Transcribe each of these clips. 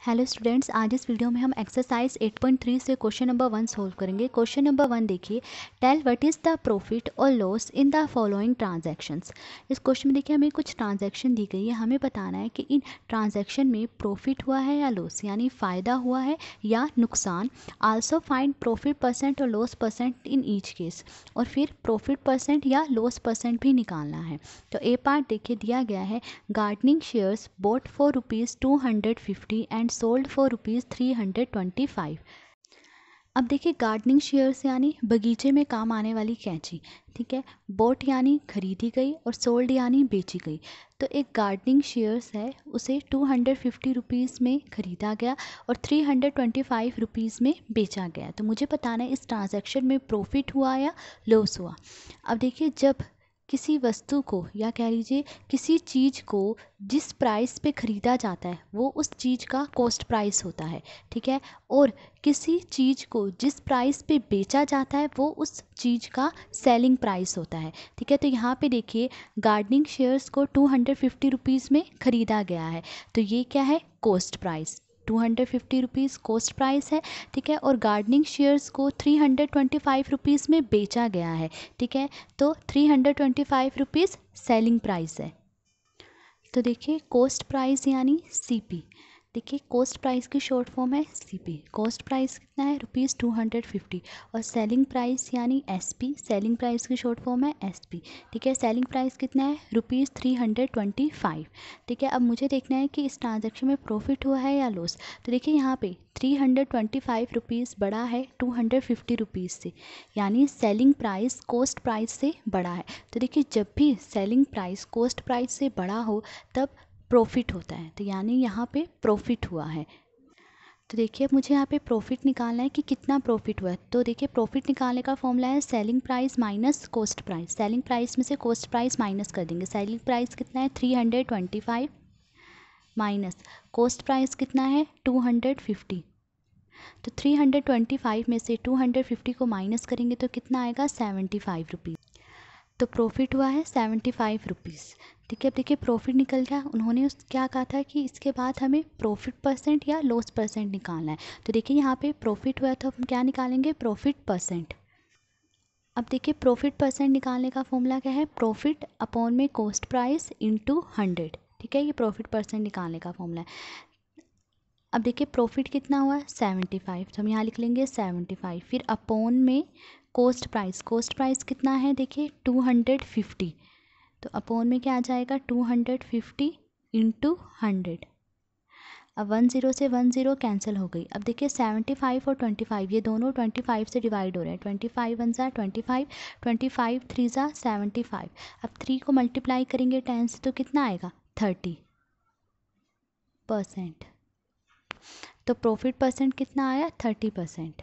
Hello students, आज इस video में हम एक्सरसाइज 8.3 से क्वेश्चन नंबर 1 सोल्व करेंगे। क्वेश्चन नंबर 1 देखिए, tell what is the profit और loss in the following transactions. इस क्वेश्चन में देखिए हमें कुछ ट्रांजैक्शन दी गई है, हमें बताना है कि इन ट्रांजैक्शन में प्रॉफिट हुआ है या लॉस, यानी फ़ायदा हुआ है या नुकसान। आल्सो फाइंड प्रॉफिट परसेंट और loss percent in each case, और फिर प्रॉफिट परसेंट या लॉस परसेंट भी निकालना है। तो ए पार्ट देखिए दिया गया है, gardening shares boat for ₹250 and sold for ₹325। अब देखिए गार्डनिंग शेयर्स यानी बगीचे में काम आने वाली कैंची, ठीक है। बोट यानी खरीदी गई और सोल्ड यानी बेची गई। तो एक गार्डनिंग शेयर्स है, उसे ₹250 में खरीदा गया और ₹325 में बेचा गया। तो मुझे बताना है इस ट्रांजैक्शन में प्रॉफिट हुआ या लॉस हुआ। अब देखिए, जब किसी वस्तु को या कह लीजिए किसी चीज़ को जिस प्राइस पे ख़रीदा जाता है वो उस चीज़ का कॉस्ट प्राइस होता है, ठीक है। और किसी चीज़ को जिस प्राइस पे बेचा जाता है वो उस चीज़ का सेलिंग प्राइस होता है, ठीक है। तो यहाँ पे देखिए गार्डनिंग शेयर्स को ₹250 में ख़रीदा गया है, तो ये क्या है, कॉस्ट प्राइस। ₹250 कॉस्ट प्राइस है, ठीक है। और गार्डनिंग शेयर्स को ₹325 में बेचा गया है, ठीक है। तो ₹325 सेलिंग प्राइस है। तो देखिए कॉस्ट प्राइस यानी सीपी, देखिए कॉस्ट प्राइस की शॉर्ट फॉर्म है सीपी। कॉस्ट प्राइस कितना है, ₹250, और सेलिंग प्राइस यानी एसपी, सेलिंग प्राइस की शॉर्ट फॉर्म है एसपी, ठीक है। सेलिंग प्राइस कितना है, ₹325, ठीक है। अब मुझे देखना है कि इस ट्रांजैक्शन में प्रॉफिट हुआ है या लॉस। तो देखिए यहाँ पे ₹325 बड़ा है ₹250 से, यानी सेलिंग प्राइस कॉस्ट प्राइस से बड़ा है। तो देखिए जब भी सेलिंग प्राइस कॉस्ट प्राइस से बड़ा हो तब प्रॉफिट होता है, तो यानी यहाँ पे प्रॉफिट हुआ है। तो देखिए मुझे यहाँ पे प्रॉफिट निकालना है कि कितना प्रॉफिट हुआ है। तो देखिए प्रॉफिट निकालने का फॉर्मूला है selling price minus cost price. Selling price में से कॉस्ट प्राइस माइनस कर देंगे। सेलिंग प्राइस कितना है, 325, माइनस कॉस्ट प्राइस कितना है, 250। तो 325 में से 250 को माइनस करेंगे तो कितना आएगा, ₹75। तो प्रॉफिट हुआ है ₹75, ठीक है। अब देखिए प्रॉफिट निकल गया, उन्होंने उस क्या कहा था कि इसके बाद हमें प्रॉफिट परसेंट या लॉस परसेंट निकालना है। तो देखिए यहाँ पे प्रॉफिट हुआ तो हम क्या निकालेंगे, प्रॉफिट परसेंट। अब देखिए प्रॉफिट परसेंट निकालने का फॉर्मूला क्या है, प्रॉफिट अपॉन में कॉस्ट प्राइस इंटू 100, ठीक है। ये प्रॉफिट परसेंट निकालने का फॉर्मूला है। अब देखिए प्रॉफिट कितना हुआ, 75, तो हम यहाँ लिख लेंगे 75, फिर अपॉन में कॉस्ट प्राइस। कॉस्ट प्राइस कितना है, देखिए 250, तो अपॉन में क्या आ जाएगा, 250 इंटू 100। अब 10 से 10 कैंसिल हो गई। अब देखिए 75 और 25 ये दोनों 25 से डिवाइड हो रहे हैं। 25 1 ज़ा 25, 25 3 ज़ा 75। अब 3 को मल्टीप्लाई करेंगे 10 से तो कितना आएगा, 30%। तो प्रॉफिट परसेंट कितना आया, 30%,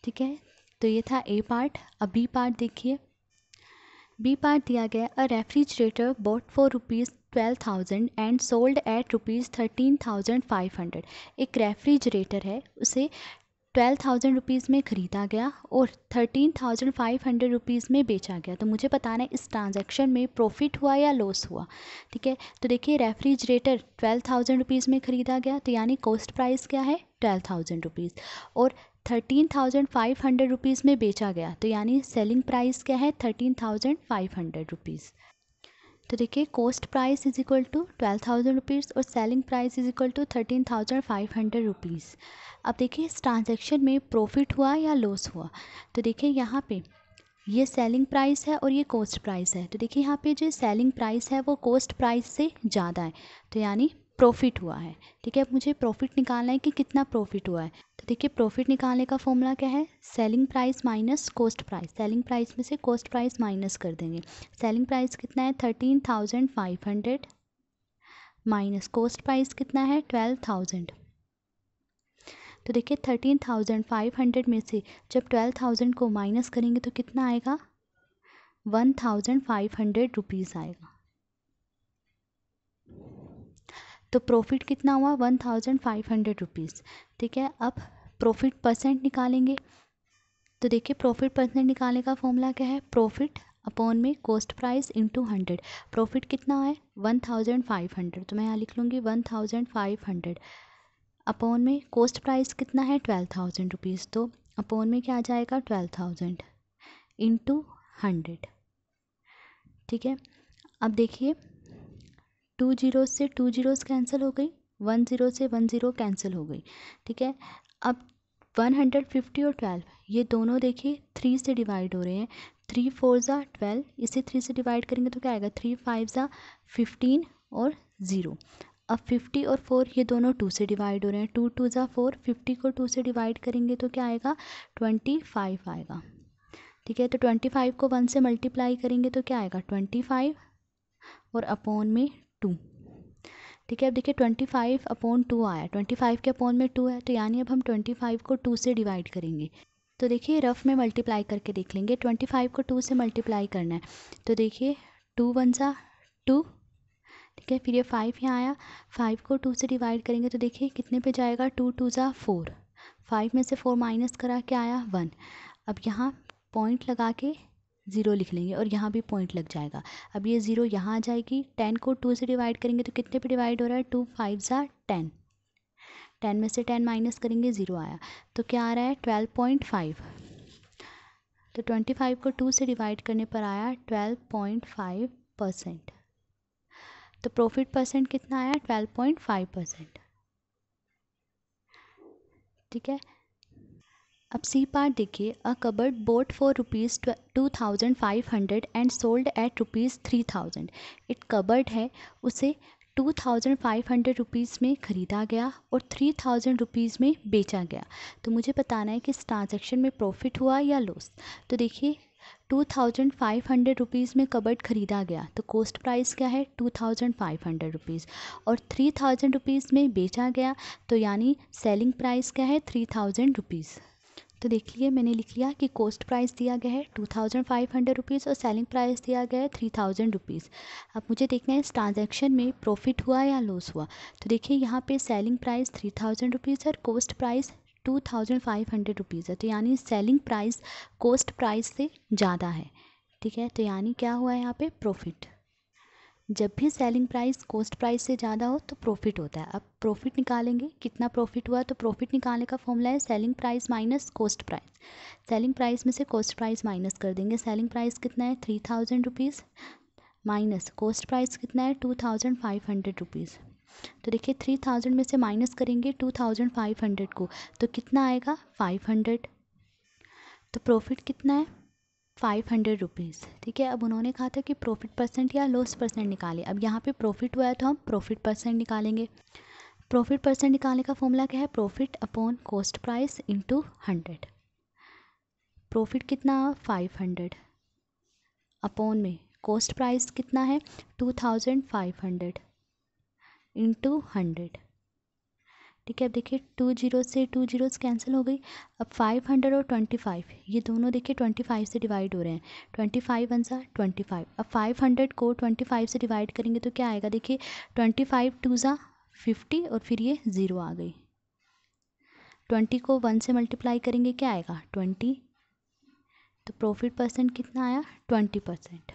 ठीक है। तो ये था ए पार्ट। अब बी पार्ट देखिए, बी पार्ट दिया गया, a refrigerator bought for ₹12,000 and sold at ₹13,500। एक रेफ्रिजरेटर है, उसे ₹12,000 में ख़रीदा गया और ₹13,500 में बेचा गया। तो मुझे बताना है इस ट्रांजैक्शन में प्रॉफिट हुआ या लॉस हुआ, ठीक है। तो देखिए रेफ्रिजरेटर ₹12,000 में ख़रीदा गया, तो यानी कॉस्ट प्राइस क्या है, ₹12,000, और ₹13,500 में बेचा गया, तो यानी सेलिंग प्राइस क्या है, ₹13,500। तो देखिए cost price is equal to ₹12,000 और selling price is equal to ₹13,500। अब देखिए इस ट्रांजैक्शन में प्रॉफिट हुआ या लॉस हुआ। तो देखिए यहाँ पे ये सेलिंग प्राइस है और ये कॉस्ट प्राइस है। तो देखिए यहाँ पे जो सेलिंग प्राइस है वो कॉस्ट प्राइस से ज़्यादा है, तो यानी प्रॉफिट हुआ है, ठीक है। अब मुझे प्रॉफिट निकालना है कि कितना प्रॉफिट हुआ है। तो देखिए प्रॉफिट निकालने का फॉर्मूला क्या है, selling price minus cost price. Selling price में से कॉस्ट प्राइस माइनस कर देंगे। सेलिंग प्राइस कितना है, 13,500, माइनस कॉस्ट प्राइस कितना है, 12,000। तो देखिए 13,500 में से जब 12,000 को माइनस करेंगे तो कितना आएगा, ₹1,500 आएगा। तो प्रॉफिट कितना हुआ, ₹1,500, ठीक है। अब प्रॉफिट परसेंट निकालेंगे। तो देखिए प्रॉफिट परसेंट निकालने का फॉर्मूला क्या है, प्रॉफिट अपॉन में कॉस्ट प्राइस इंटू 100। प्रॉफिट कितना है 1500, तो मैं यहाँ लिख लूँगी 1500 अपॉन में कॉस्ट प्राइस कितना है 12,000 रुपीज़, तो अपॉन में क्या आ जाएगा 12,000 इंटू 100। ठीक है, अब देखिए 2 जीरो से 2 जीरोस कैंसिल हो गई, 1 जीरो से 1 जीरो कैंसिल हो गई। ठीक है, अब 150 और 12 ये दोनों देखिए 3 से डिवाइड हो रहे हैं, 3 4 ज़ा 12, इसे 3 से डिवाइड करेंगे तो क्या आएगा 3 5 ज़ा 15 और 0। अब 50 और 4 ये दोनों 2 से डिवाइड हो रहे हैं, 2 2 ज़ा 4, 50 को 2 से डिवाइड करेंगे तो क्या आएगा 25 आएगा। ठीक है, तो 25 को 1 से मल्टीप्लाई करेंगे तो क्या आएगा 25 और अपॉन में 2। ठीक है, अब देखिए 25 अपॉन 2 आया, 25 के अपॉन में 2 है, तो यानी अब हम 25 को 2 से डिवाइड करेंगे। तो देखिए रफ में मल्टीप्लाई करके देख लेंगे, 25 को 2 से मल्टीप्लाई करना है, तो देखिए 2 1 ज़ा 2। ठीक है, फिर ये 5 यहाँ आया, 5 को 2 से डिवाइड करेंगे तो देखिए कितने पे जाएगा 2 2 ज़ा 4, 5 में से 4 माइनस करा क्या आया 1। अब यहाँ पॉइंट लगा के 0 लिख लेंगे और यहाँ भी पॉइंट लग जाएगा। अब ये 0 यहाँ आ जाएगी, 10 को 2 से डिवाइड करेंगे तो कितने पे डिवाइड हो रहा है 2 5 ज़ा 10, 10 में से 10 माइनस करेंगे 0 आया, तो क्या आ रहा है 12.5। तो 25 को 2 से डिवाइड करने पर आया 12.5%। तो प्रॉफिट परसेंट कितना आया 12.5%। ठीक है, अब सी पार्ट देखिए, a cupboard boat for ₹2,500 and sold eight ₹3,000। एक कबर्ड है, उसे 2,500 में ख़रीदा गया और 3,000 रुपीज़ में बेचा गया। तो मुझे बताना है कि इस ट्रांजैक्शन में प्रॉफिट हुआ या लॉस। तो देखिए 2,500 में कबर्ड ख़रीदा गया तो कॉस्ट प्राइस क्या है 2,500 और 3,000 में बेचा गया तो यानी सेलिंग प्राइस क्या है 3,000। तो देख लिए मैंने लिख लिया कि कॉस्ट प्राइस दिया गया है 2,500 और सेलिंग प्राइस दिया गया है 3,000। अब मुझे देखना है इस ट्रांजैक्शन में प्रॉफिट हुआ या लॉस हुआ। तो देखिए यहाँ पे सेलिंग प्राइस 3,000 और कॉस्ट प्राइस 2,500 है, तो यानी सेलिंग प्राइस कॉस्ट प्राइस से ज़्यादा है। ठीक है, तो यानी क्या हुआ है यहाँ पे प्रॉफिट। जब भी सेलिंग प्राइस कॉस्ट प्राइस से ज़्यादा हो तो प्रॉफिट होता है। अब प्रॉफिट निकालेंगे, कितना प्रॉफिट हुआ, तो प्रॉफिट निकालने का फॉर्मूला है selling price minus cost price. Selling price में से कॉस्ट प्राइस माइनस कर देंगे, सेलिंग प्राइस कितना है 3,000 माइनस कॉस्ट प्राइस कितना है 2,500। तो देखिए 3,000 में से माइनस करेंगे 2,500 को तो कितना आएगा 500। तो प्रॉफिट कितना है 500 रुपीज़। ठीक है, अब उन्होंने कहा था कि प्रॉफिट परसेंट या लॉस परसेंट निकालें। अब यहाँ पे प्रॉफिट हुआ है तो हम प्रॉफिट परसेंट निकालेंगे। प्रॉफिट परसेंट निकालने का फॉर्मूला क्या है profit upon cost price into 100। Profit कितना 500 अपॉन में कॉस्ट प्राइस कितना है 2,500 इंटू 100। ठीक है, अब देखिए 2 जीरो से 2 जीरोस कैंसिल हो गई। अब 500 और 25 ये दोनों देखिए 25 से डिवाइड हो रहे हैं, 25 1 ज़ा 25। अब 500 को 25 से डिवाइड करेंगे तो क्या आएगा देखिए 25 2 ज़ा 50 और फिर ये 0 आ गई। 20 को 1 से मल्टीप्लाई करेंगे क्या आएगा 20। तो प्रॉफिट परसेंट कितना आया 20%।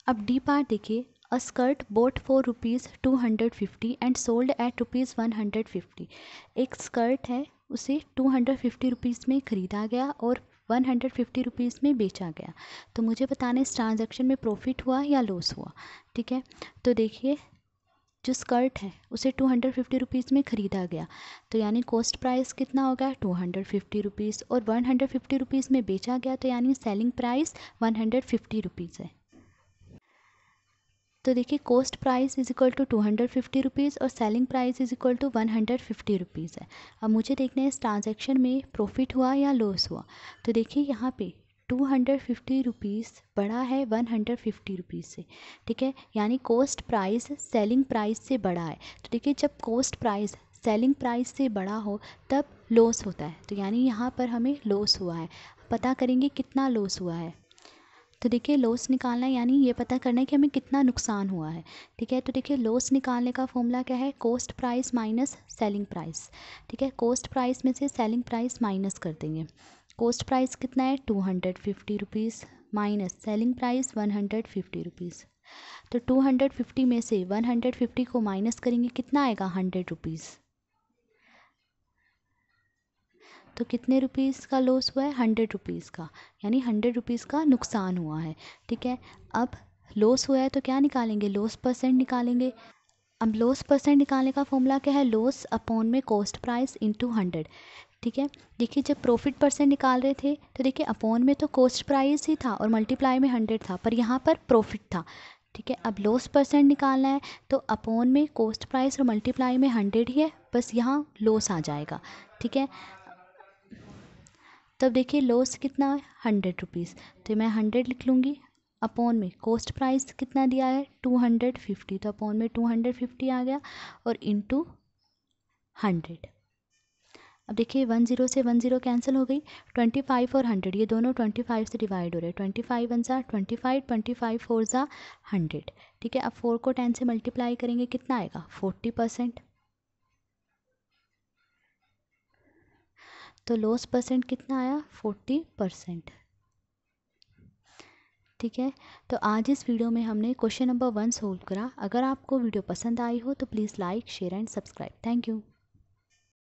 अब डी पार्ट देखिए, a skirt bought for ₹250 and sold at ₹150। एक स्कर्ट है, उसे 250 रुपीज़ में ख़रीदा गया और 150 रुपीज़ में बेचा गया। तो मुझे बताना इस ट्रांजैक्शन में प्रॉफिट हुआ या लॉस हुआ। ठीक है, तो देखिए जो स्कर्ट है उसे 250 रुपीज़ में ख़रीदा गया तो यानी कॉस्ट प्राइस कितना हो गया 250 रुपीज़ और 150 रुपीज़ में बेचा गया तो यानी सेलिंग प्राइस 150 रुपीज़ है। तो देखिए cost price is equal to 250 rupees और selling price is equal to 150 rupees है। अब मुझे देखना है इस ट्रांजैक्शन में प्रॉफिट हुआ या लॉस हुआ। तो देखिए यहाँ पे 250 रुपीज़ बड़ा है 150 रुपीज़ से। ठीक है, यानी कॉस्ट प्राइस सेलिंग प्राइस से बड़ा है। तो देखिए जब कॉस्ट प्राइस सेलिंग प्राइस से बड़ा हो तब लॉस होता है, तो यानी यहाँ पर हमें लॉस हुआ है। पता करेंगे कितना लॉस हुआ है। तो देखिए लॉस निकालना है यानी ये पता करना है कि हमें कितना नुकसान हुआ है। ठीक है, तो देखिए लॉस निकालने का फॉर्मूला क्या है cost price minus selling price. ठीक है, कॉस्ट प्राइस में से सेलिंग प्राइस माइनस कर देंगे। कोस्ट प्राइस कितना है 250 rupees minus selling price 150 rupees. तो 250 में से 150 को माइनस करेंगे कितना आएगा 100 रुपीज़। तो कितने रुपीज़ का लॉस हुआ है 100 रुपीज़ का, यानी 100 रुपीज़ का नुकसान हुआ है। ठीक है, अब लॉस हुआ है तो क्या निकालेंगे, लॉस परसेंट निकालेंगे। अब लॉस परसेंट निकालने का फॉर्मूला क्या है, लॉस अपॉन में कॉस्ट प्राइस इंटू 100। ठीक है, देखिए जब प्रॉफिट परसेंट निकाल रहे थे तो देखिए अपॉन में तो कॉस्ट प्राइस ही था और मल्टीप्लाई में 100 था, पर यहाँ पर प्रॉफिट था। ठीक है, अब लॉस परसेंट निकालना है तो अपॉन में कॉस्ट प्राइस और मल्टीप्लाई में 100 ही है, बस यहाँ लॉस आ जाएगा। ठीक है, तब देखिए लॉस कितना है 100 रुपीज़, तो मैं 100 लिख लूँगी। अपॉन में कॉस्ट प्राइस कितना दिया है 250, तो अपॉन में 250 आ गया और इंटू 100। अब देखिए 10 से 10 कैंसिल हो गई, 25 और 100 ये दोनों 25 से डिवाइड हो रहे हैं, 25 वन सा 25, 25 फोर ज़ा 100। ठीक है, अब 4 को 10 से मल्टीप्लाई करेंगे कितना आएगा 40%। तो लॉस परसेंट कितना आया 40%। ठीक है, तो आज इस वीडियो में हमने क्वेश्चन नंबर 1 सोल्व करा। अगर आपको वीडियो पसंद आई हो तो please like share and subscribe. Thank you.